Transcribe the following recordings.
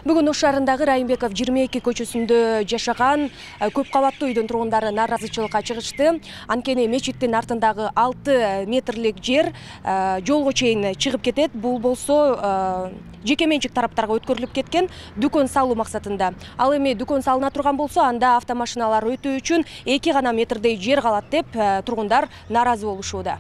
Бүгін Ош шаарындагы Райымбеков 22 көчөсүндө жашаган көп кабаттуу үйдүн тургундары нааразычылыкка чыгышты. Анткени мечиттин артындагы 6 метрлик жер жолго чейин чыгып кетет. Бул болсо жеке менчик тараптарга өткөрүлүп кеткен дүкөн салуу максатында. Ал эми дүкөн салына турган болсо, анда автомашиналар өтүү үчүн 2 гана метрдей жер калат деп тургундар нааразы болушууда.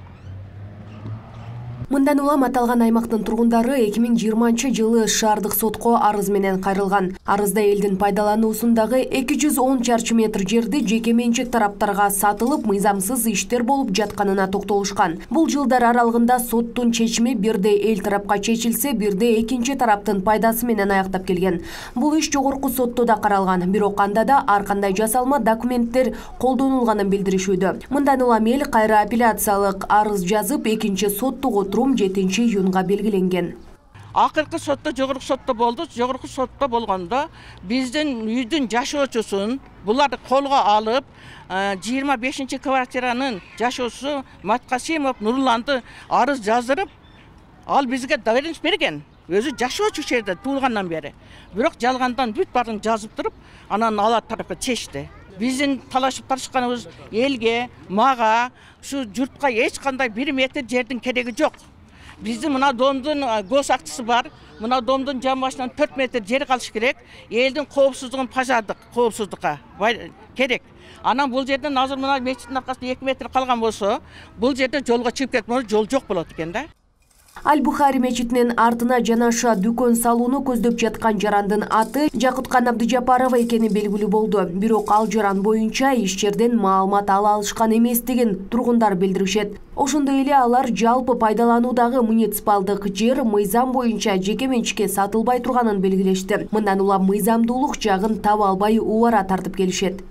Мындан улам аталган аймактын тургундары 2020 жылы шаардык сотко арыз менен кайрылган. Арызда элдин пайдалануусундагы 210 чарчы метр жерди жеке менчик тараптарга сатылып, мыйзамсыз иштер болуп жатканына токтолушкан. Бул жылдар аралыгында соттун чечими бирде эл тарапка чечилсе, бирде экинчи тараптын пайдасы менен аяктап келген. Бул иш жогорку сотто да каралган, бирок анда да ар кандай жасалма документтер колдонулганын билдиришүүдө. Мындан улам эл кайра апелляциялык арыз жазып, экинчи соттук 7-июнга белгиленген. Акыркы сотто, жогорку сотто болду. Жогорку сотто болгондо биздин үйдүн жашоочусун буларды колго алып, 25 квартиранын жашоочусу Маткасимов Нурланды арыз жаздырып, ал бизге доверенность берген. Өзү жашоочу жерде туулгандан бери. Бирок жалгандан бүт барын жазып туруп, анан ала тарапка чечти. Биздин талашып тарышканыбыз элге, мага, şu журтка эч кандай 1 метр жердин кереги жок. Биздин мына домдун гос актысы бар. Мына домдун жан башынан 4 метр жер калыш керек. Элдин коопсуздугун пажардык, коопсуздукка керек. Анан бул жерден азыр мына мечиттин аркасында 2 метр калган болсо, бул жерде жолго чыгып кетмөй жол жок болот экен да. Аль-Бухари мечитинин артына жанаша дүкөн салууну көздөп жаткан жарандын аты Жакуткан Абдыжапарова экени белгилүү болду. Бирок ал жаран боюнча иш жерден маалымат ала алышкан эместигин тургундар билдиришет. Ошондой эле алар жалпы пайдалануудагы муниципалдык жер мыйзам боюнча жеке менчикке сатылбай турганын белгилешти. Мындан улам мыйзамдуулук жагын таба албай убара тартып келишет.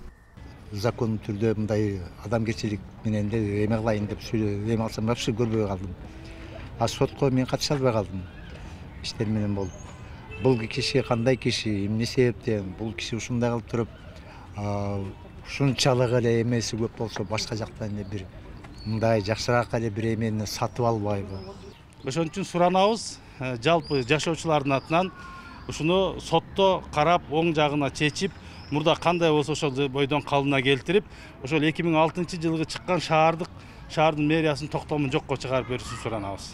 Закон түрдө мындай адамгерчилик менен де эме кылайын деп эме алсам вообще көрбөй калдым. А сотко мен катыша албай калдым. Иштер менен болуп. Бул киши кандай киши, эмне себептен бул киши ушундай кылып туруп, ушунчалык эле эмеси көп болсо башка жактан эле бир мындай жакшыраак эле бир эмени сатып албайбы? Ошон үчүн суранабыз, жалпы жашоочулардын атынан ушуну сотто карап, оң жагына чечип, мурда кандай болсо ошол бойдон калыбына келтирип, ошол 2006 жылгы чыккан шаардын мэриясынын токтомун жокко чыгарып берүүсүн суранабыз.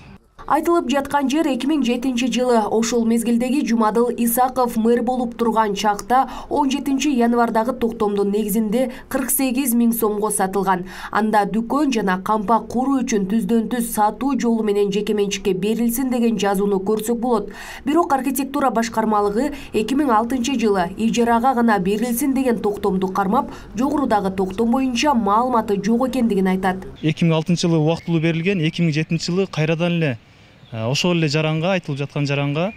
Айтылып жаткан жер 2007 жылы ошол мезгилдеги Жумадыл Исаков мэр болуп турган чакта 17 январдагы токтомдун негизинде 48 000 сомго сатылган. Анда дүкөн жана кампа куруу үчүн түздөн-түз сатуу жолу менен жеке менчикке берилсин деген жазууну көрсөк болот. Бирок архитектура башкармалыгы 2006 жылы ижарага гана берилсин деген токтомду кармап, жогорудагы токтом боюнча маалыматы жок экендигин айтат. 2006 жылы убактылуу берилген, 2007 жылы кайрадан эле ошол эле жаранга, айтылып жаткан жаранга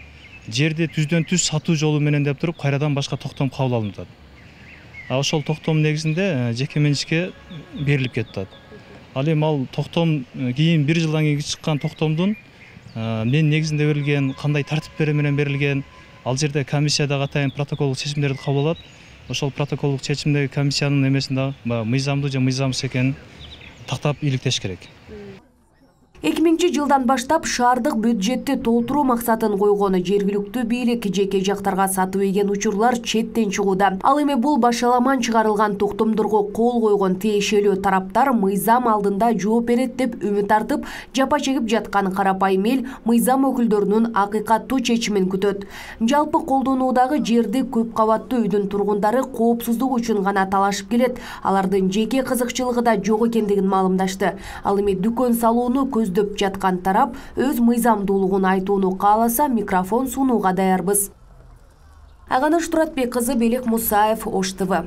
жерди түздөн-түз сатуу жолу менен деп туруп, кайрадан башка токтом кабыл алынып атат. Ошол токтом негизинде жеке менчикке берилип кетти. Ал эми ал токтом кийин 1 жылдан кийин чыккан токтомдун мен негизинде берилген, кандай тартиптер менен берилген, ал жерде комиссияда атайын протоколдук чечимдерди кабыл алат. Ошол протоколдук чечимдеги комиссиянын эмесинде мыйзамдуу же мыйзамсыз экенин тактап иликтеш керек. 2000 жылдан баштап шаардык бюджетти толтуруу максатын койгону жергиликтүү бийлик жеке жактарга сатып ийген учурлар четтен чыгууда. Ал эми бул башаламан чыгарылган токтомдорго кол койгон тиешелүү тараптар мыйзам алдында жооп берет деп үмүт артып, жапа чегип жаткан карапайым эл мыйзам өкүлдөрүнүн акыйкаттуу чечимин күтөт. Жалпы колдонуудагы жерди көп кабаттуу үйдүн тургундары коопсуздук үчүн гана талашып келет. Алардын жеке кызыкчылыгы да жок экендигин маалымдашты. Ал эми дүкөн салууну көздөп жаткан тарап өз мыйзамдуулугун айтууну кааласа, микрофон сунууга даярбыз. Аганыш Туратбек кызы, Белек Мусаев, Ош ТВ.